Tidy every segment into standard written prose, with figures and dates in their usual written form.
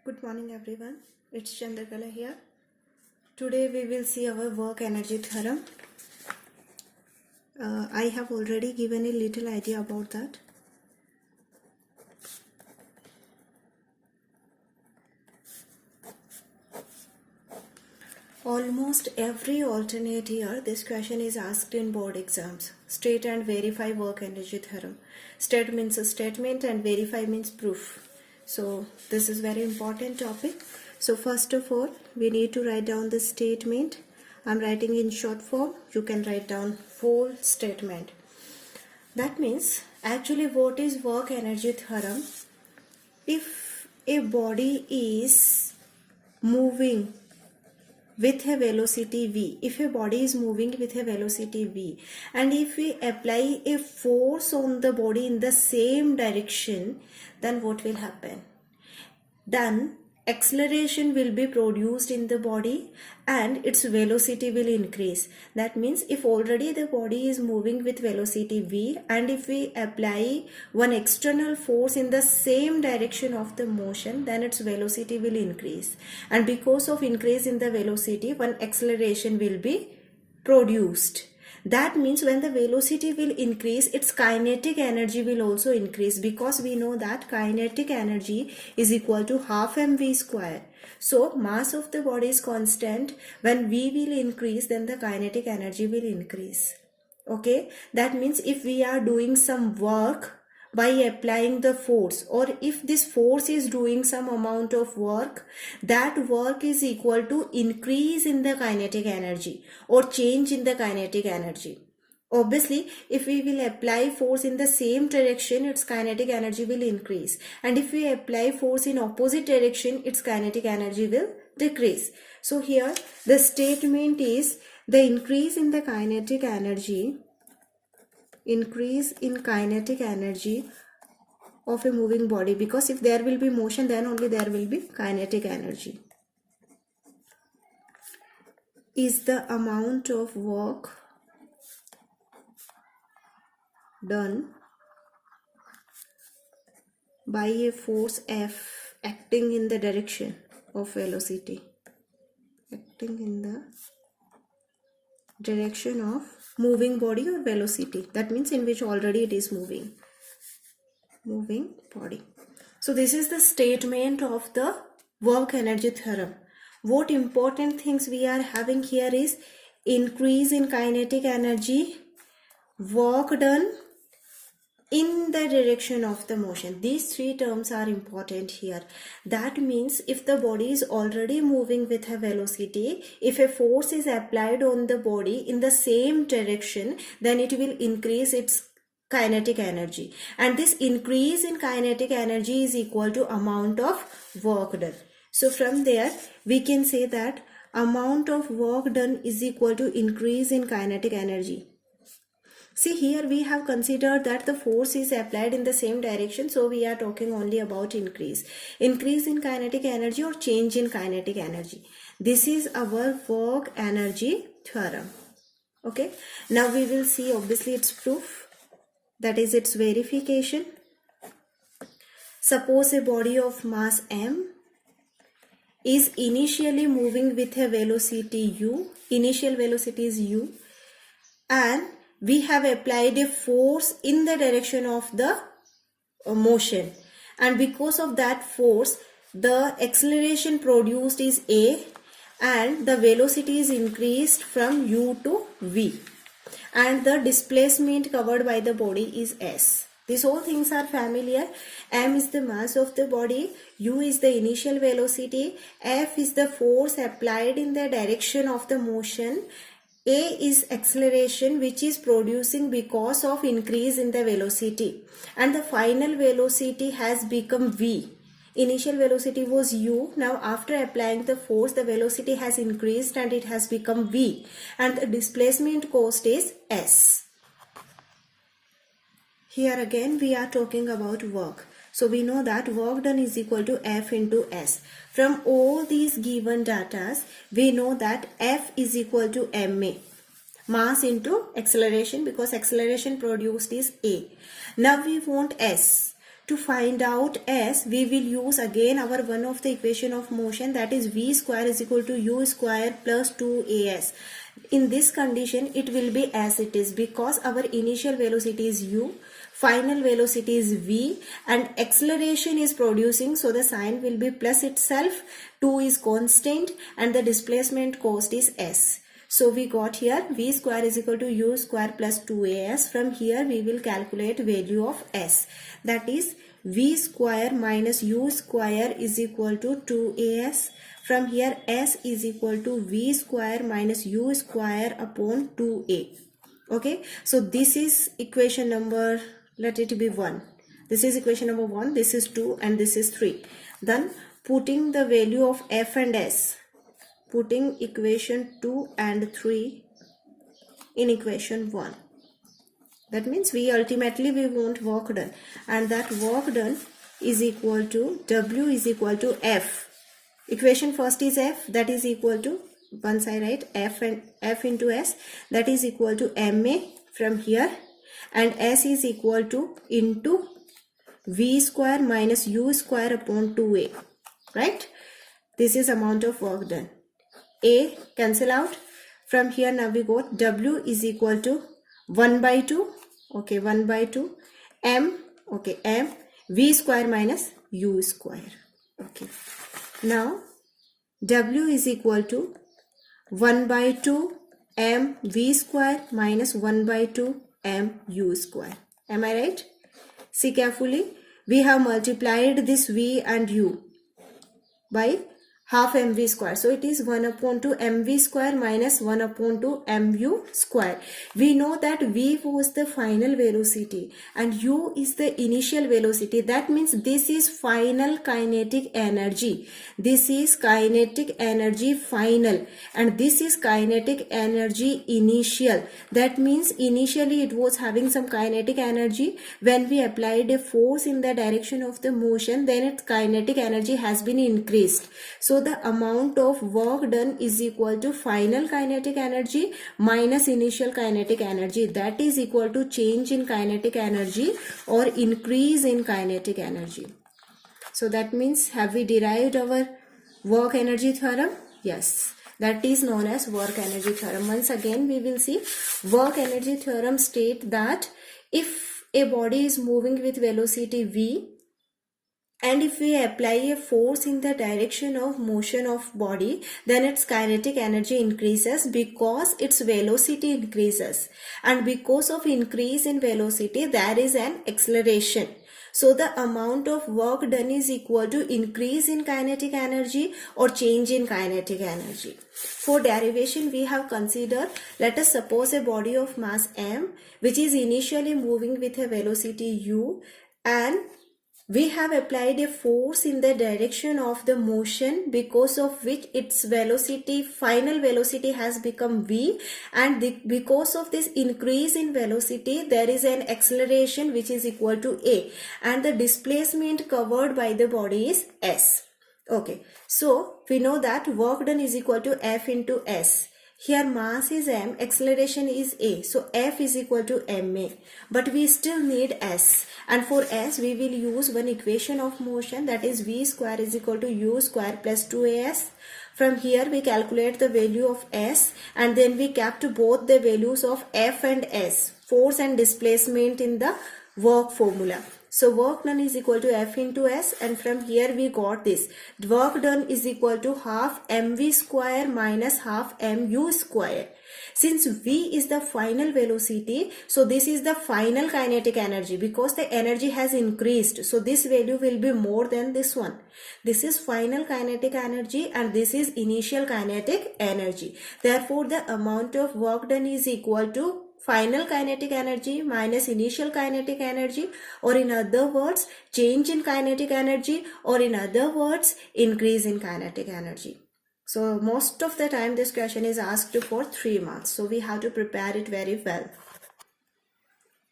Good morning everyone, it's Chandrakala here. Today we will see our work energy theorem. I have already given a little idea about that. Almost every alternate year this question is asked in board exams. State and verify work energy theorem. State means a statement and verify means proof. So this is very important topic. So first of all we need to write down the statement. I'm writing in short form. You can write down full statement. That means actually what is work energy theorem? If a body is moving with a velocity v, if a body is moving with a velocity v, and if we apply a force on the body in the same direction, then what will happen? Then acceleration will be produced in the body and its velocity will increase. That means if already the body is moving with velocity v, and if we apply one external force in the same direction of the motion, then its velocity will increase, and because of increase in the velocity one acceleration will be produced. That means when the velocity will increase, its kinetic energy will also increase, because we know that kinetic energy is equal to half mv square. So mass of the body is constant. When v will increase, then the kinetic energy will increase. Okay, that means if we are doing some work by applying the force, or if this force is doing some amount of work, that work is equal to increase in the kinetic energy or change in the kinetic energy. Obviously if we will apply force in the same direction, its kinetic energy will increase, and if we apply force in opposite direction, its kinetic energy will decrease. So here the statement is the increase in the kinetic energy, increase in kinetic energy of a moving body, because if there will be motion, then only there will be kinetic energy, is the amount of work done by a force F acting in the direction of velocity, acting in the direction of moving body or velocity, that means in which already it is moving body. So this is the statement of the work energy theorem. What important things we are having here is increase in kinetic energy, work done in the direction of the motion. These three terms are important here. That means if the body is already moving with a velocity, if a force is applied on the body in the same direction, then it will increase its kinetic energy, and this increase in kinetic energy is equal to amount of work done. So from there we can say that amount of work done is equal to increase in kinetic energy. See, here we have considered that the force is applied in the same direction, so we are talking only about increase in kinetic energy or change in kinetic energy. This is our work energy theorem. Okay, now we will see obviously its proof, that is its verification. Suppose a body of mass m is initially moving with a velocity u, initial velocity is u, and we have applied a force in the direction of the motion, and because of that force the acceleration produced is a, and the velocity is increased from u to v, and the displacement covered by the body is s. These all things are familiar. M is the mass of the body, u is the initial velocity, F is the force applied in the direction of the motion, A is acceleration which is producing because of increase in the velocity, and the final velocity has become v. Initial velocity was u. Now after applying the force, the velocity has increased and it has become v, and the displacement cost is s. Here again we are talking about work. So we know that work done is equal to F into S. From all these given data, we know that F is equal to ma, mass into acceleration, because acceleration produced is a. Now we want S. To find out S, we will use again our one of the equation of motion, that is V square is equal to U square plus 2AS. In this condition, it will be as it is because our initial velocity is U, final velocity is V, and acceleration is producing, so the sign will be plus itself, 2 is constant, and the displacement cost is S. So we got here V square is equal to U square plus 2AS. From here we will calculate value of S. That is V square minus U square is equal to 2AS. From here S is equal to V square minus U square upon 2A. Okay. So this is equation number, let it be 1. This is equation number 1. This is 2 and this is 3. Then putting the value of F and S. Putting equation 2 and 3 in equation 1. That means we want work done, and that work done is equal to W is equal to F. Equation first is F, that is equal to, once I write F and F into S, that is equal to MA from here, and S is equal to into V square minus U square upon 2A. Right? This is amount of work done. A cancel out. From here now we got W is equal to 1 by 2. Okay, 1 by 2. M, okay, M, V square minus U square. Okay. Now W is equal to 1 by 2 M V square minus 1 by 2 M U square. Am I right? See carefully. We have multiplied this V and U by half mv square. So it is 1 upon 2 mv square minus 1 upon 2 mu square. We know that v was the final velocity and u is the initial velocity. That means this is final kinetic energy. This is kinetic energy final and this is kinetic energy initial. That means initially it was having some kinetic energy. When we applied a force in the direction of the motion, then its kinetic energy has been increased. So the amount of work done is equal to final kinetic energy minus initial kinetic energy. That is equal to change in kinetic energy or increase in kinetic energy. So that means, have we derived our work energy theorem? Yes. That is known as work energy theorem. Once again we will see work energy theorem state that if a body is moving with velocity v, and if we apply a force in the direction of motion of body, then its kinetic energy increases because its velocity increases. And because of increase in velocity, there is an acceleration. So the amount of work done is equal to increase in kinetic energy or change in kinetic energy. For derivation, we have considered, let us suppose a body of mass m, which is initially moving with a velocity u, and we have applied a force in the direction of the motion because of which its velocity, final velocity has become v, and because of this increase in velocity there is an acceleration which is equal to a, and the displacement covered by the body is s. Okay, so we know that work done is equal to F into S. Here mass is m, acceleration is a, so F is equal to ma, but we still need S, and for S we will use one equation of motion, that is v square is equal to u square plus 2as. From here we calculate the value of S, and then we kept both the values of F and S, force and displacement, in the work formula. So work done is equal to F into S, and from here we got this. Work done is equal to half mv square minus half mu square. Since v is the final velocity, so this is the final kinetic energy because the energy has increased. So this value will be more than this one. This is final kinetic energy and this is initial kinetic energy. Therefore, the amount of work done is equal to final kinetic energy minus initial kinetic energy, or in other words, change in kinetic energy, or in other words, increase in kinetic energy. So most of the time this question is asked for 3 marks. So we have to prepare it very well.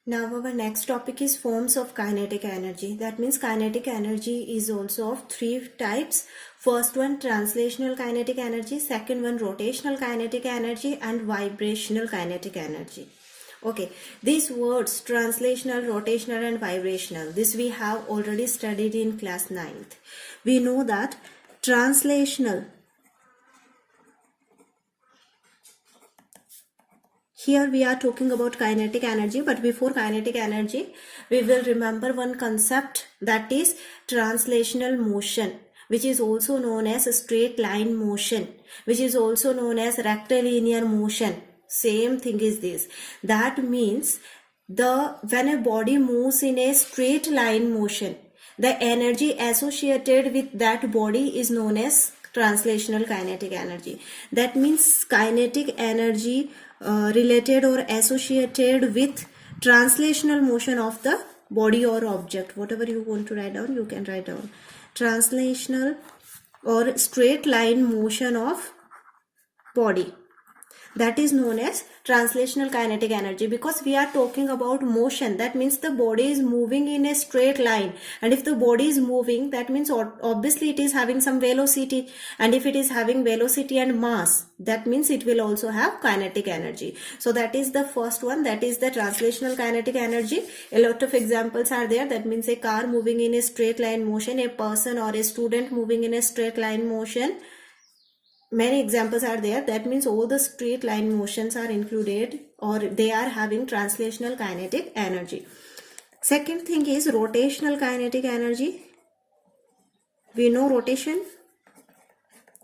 Now our next topic is forms of kinetic energy. That means kinetic energy is also of 3 types. First one, translational kinetic energy. Second one, rotational kinetic energy, and vibrational kinetic energy. Okay, these words translational, rotational and vibrational, this we have already studied in class 9th. We know that translational, here we are talking about kinetic energy, but before kinetic energy, we will remember one concept, that is translational motion, which is also known as a straight line motion, which is also known as rectilinear motion. Same thing is this. That means when a body moves in a straight line motion, the energy associated with that body is known as translational kinetic energy. That means kinetic energy related or associated with translational motion of the body or object. Whatever you want to write down, you can write down. Translational or straight line motion of body, that is known as translational kinetic energy, because we are talking about motion. That means the body is moving in a straight line, and if the body is moving, that means obviously it is having some velocity, and if it is having velocity and mass, that means it will also have kinetic energy. So that is the first one, that is the translational kinetic energy. A lot of examples are there. That means a car moving in a straight line motion, a person or a student moving in a straight line motion. Many examples are there. That means all the straight line motions are included, or they are having translational kinetic energy. Second thing is rotational kinetic energy. We know rotation,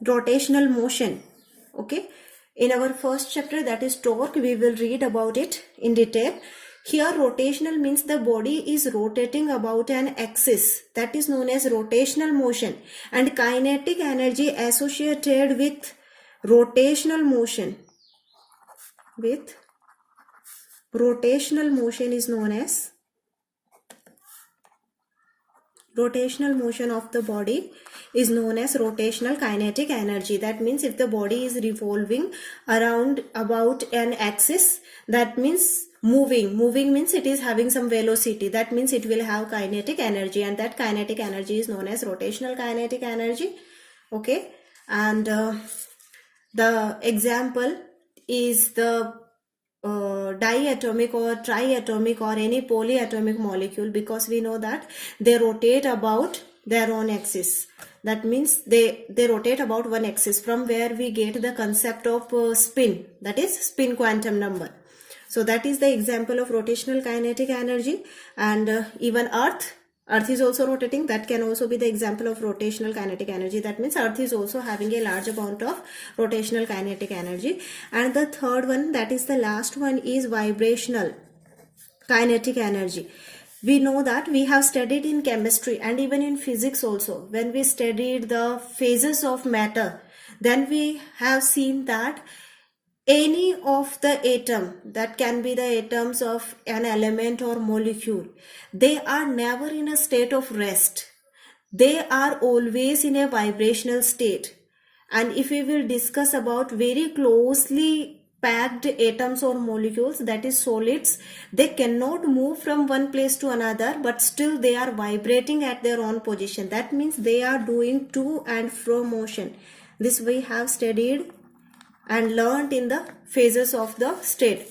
rotational motion. Okay, in our first chapter, that is torque, we will read about it in detail. Here rotational means the body is rotating about an axis, that is known as rotational motion, and kinetic energy associated with rotational motion is known as rotational motion of the body is known as rotational kinetic energy. That means if the body is revolving around about an axis, that means moving means it is having some velocity, that means it will have kinetic energy, and that kinetic energy is known as rotational kinetic energy. Okay, and the example is the diatomic or triatomic or any polyatomic molecule, because we know that they rotate about their own axis. That means they rotate about one axis, from where we get the concept of spin, that is spin quantum number. So that is the example of rotational kinetic energy. And even Earth is also rotating. That can also be the example of rotational kinetic energy. That means Earth is also having a large amount of rotational kinetic energy. And the third one, that is the last one, is vibrational kinetic energy. We know that we have studied in chemistry and even in physics also. When we studied the phases of matter, then we have seen that any of the atom, that can be the atoms of an element or molecule, they are never in a state of rest. They are always in a vibrational state. And if we will discuss about very closely packed atoms or molecules, that is solids, they cannot move from one place to another, but still they are vibrating at their own position. That means they are doing to and fro motion. This we have studied and learned in the phases of the state,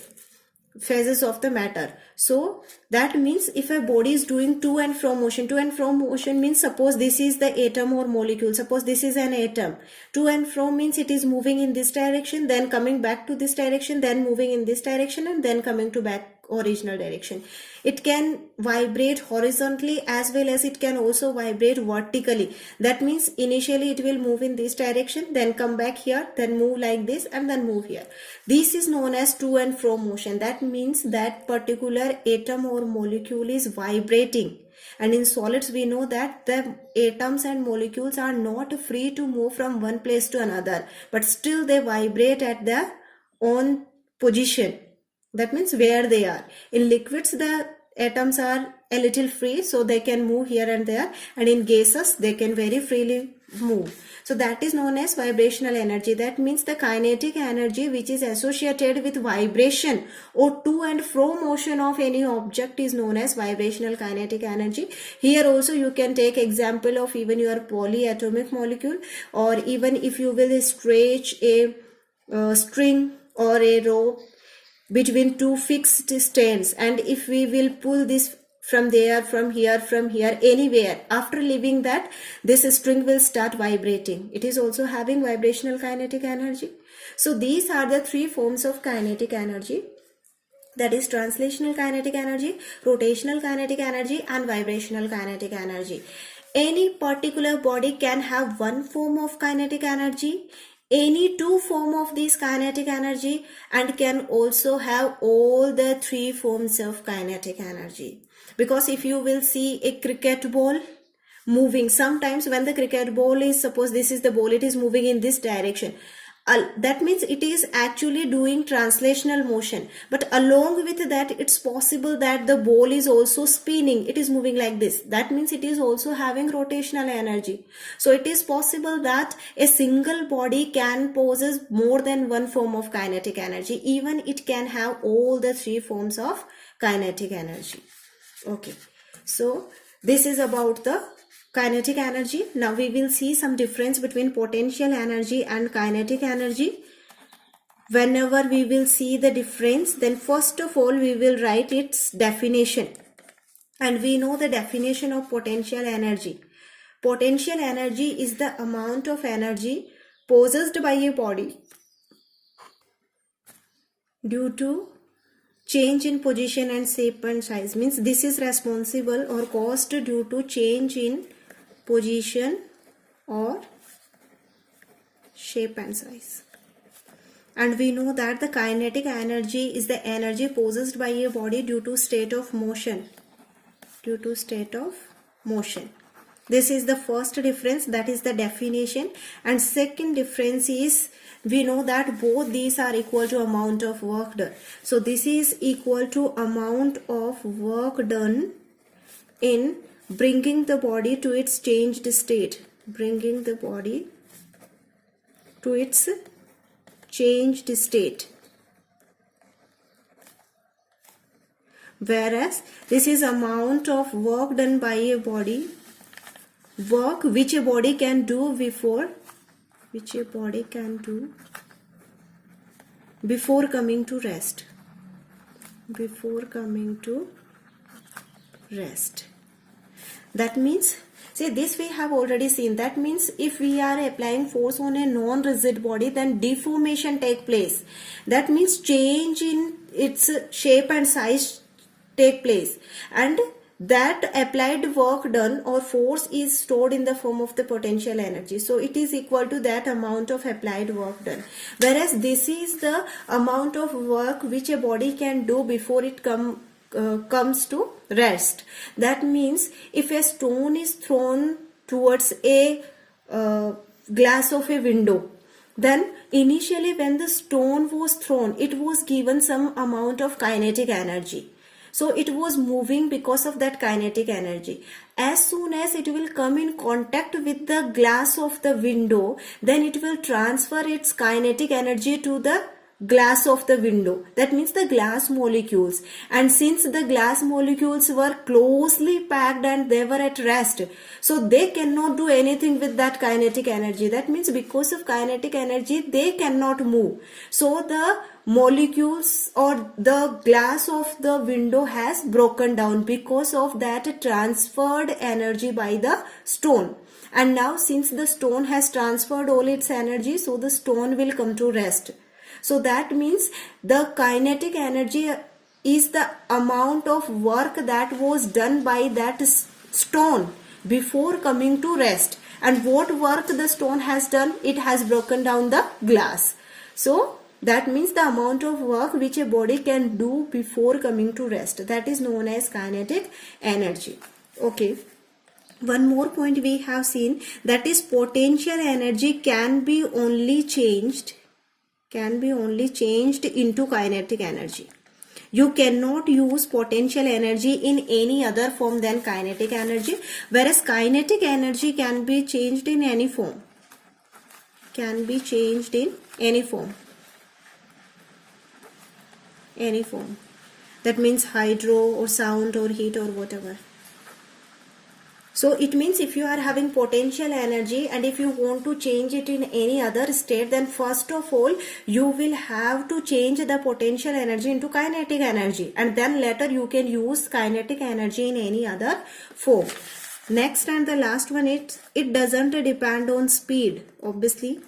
phases of the matter. So that means if a body is doing to and from motion means, suppose this is the atom or molecule, suppose this is an atom. To and from means it is moving in this direction, then coming back to this direction, then moving in this direction, and then coming to back original direction. It can vibrate horizontally as well as it can also vibrate vertically. That means initially it will move in this direction, then come back here, then move like this, and then move here. This is known as to and fro motion. That means that particular atom or molecule is vibrating. And in solids we know that the atoms and molecules are not free to move from one place to another, but still they vibrate at their own position. That means where they are. In liquids the atoms are a little free, so they can move here and there, and in gases they can very freely move. So that is known as vibrational energy. That means the kinetic energy which is associated with vibration or to and fro motion of any object is known as vibrational kinetic energy. Here also you can take example of even your polyatomic molecule, or even if you will stretch a string or a rope, between two fixed stands, and if we will pull this from there, from here, anywhere, after leaving that, this string will start vibrating. It is also having vibrational kinetic energy. So these are the three forms of kinetic energy, that is translational kinetic energy, rotational kinetic energy, and vibrational kinetic energy. Any particular body can have one form of kinetic energy, any two form of this kinetic energy, and can also have all the three forms of kinetic energy. Because if you will see a cricket ball moving, sometimes when the cricket ball is, suppose this is the ball, it is moving in this direction, that means it is actually doing translational motion, but along with that it's possible that the ball is also spinning, it is moving like this, that means it is also having rotational energy. So it is possible that a single body can possess more than one form of kinetic energy, even it can have all the three forms of kinetic energy. Okay, so this is about the kinetic energy. Now we will see some difference between potential energy and kinetic energy. Whenever we will see the difference, then first of all we will write its definition. And we know the definition of potential energy. Potential energy is the amount of energy possessed by a body due to change in position and shape and size. Means this is responsible or caused due to change in position or shape and size. And we know that the kinetic energy is the energy possessed by a body due to state of motion. Due to state of motion. This is the first difference, that is the definition. And second difference is, we know that both these are equal to amount of work done. So this is equal to amount of work done in bringing the body to its changed state. Bringing the body to its changed state. Whereas this is amount of work done by a body, work which a body can do before coming to rest. Before coming to rest. That means, see, this we have already seen. That means if we are applying force on a non-rigid body, then deformation take place. That means change in its shape and size take place, and that applied work done or force is stored in the form of the potential energy. So it is equal to that amount of applied work done. Whereas this is the amount of work which a body can do before it comes to rest. That means if a stone is thrown towards a glass of a window, then initially when the stone was thrown, it was given some amount of kinetic energy. So it was moving because of that kinetic energy. As soon as it will come in contact with the glass of the window, then it will transfer its kinetic energy to the glass of the window. That means the glass molecules. And since the glass molecules were closely packed and they were at rest, so they cannot do anything with that kinetic energy. That means because of kinetic energy, they cannot move. So the molecules or the glass of the window has broken down because of that transferred energy by the stone. And now since the stone has transferred all its energy, so the stone will come to rest. So that means the kinetic energy is the amount of work that was done by that stone before coming to rest. And what work the stone has done? It has broken down the glass. So that means the amount of work which a body can do before coming to rest. That is known as kinetic energy. Okay. One more point we have seen, that is potential energy can be only changed into kinetic energy. You cannot use potential energy in any other form than kinetic energy, whereas kinetic energy can be changed in any form. Any form. That means hydro or sound or heat or whatever. So it means if you are having potential energy and if you want to change it in any other state, then first of all you will have to change the potential energy into kinetic energy, and then later you can use kinetic energy in any other form. Next and the last one, it doesn't depend on speed. Obviously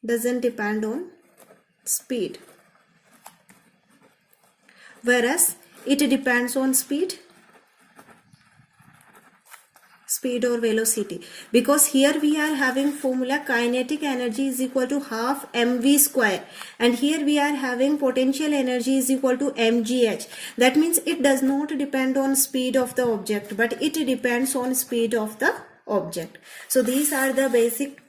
doesn't depend on speed, whereas it depends on speed or velocity, because here we are having formula kinetic energy is equal to half mv square, and here we are having potential energy is equal to mgh. That means it does not depend on speed of the object, but it depends on speed of the object. So these are the basic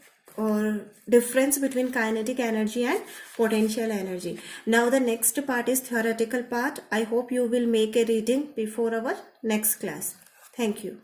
difference between kinetic energy and potential energy. Now the next part is theoretical part. I hope you will make a reading before our next class. Thank you.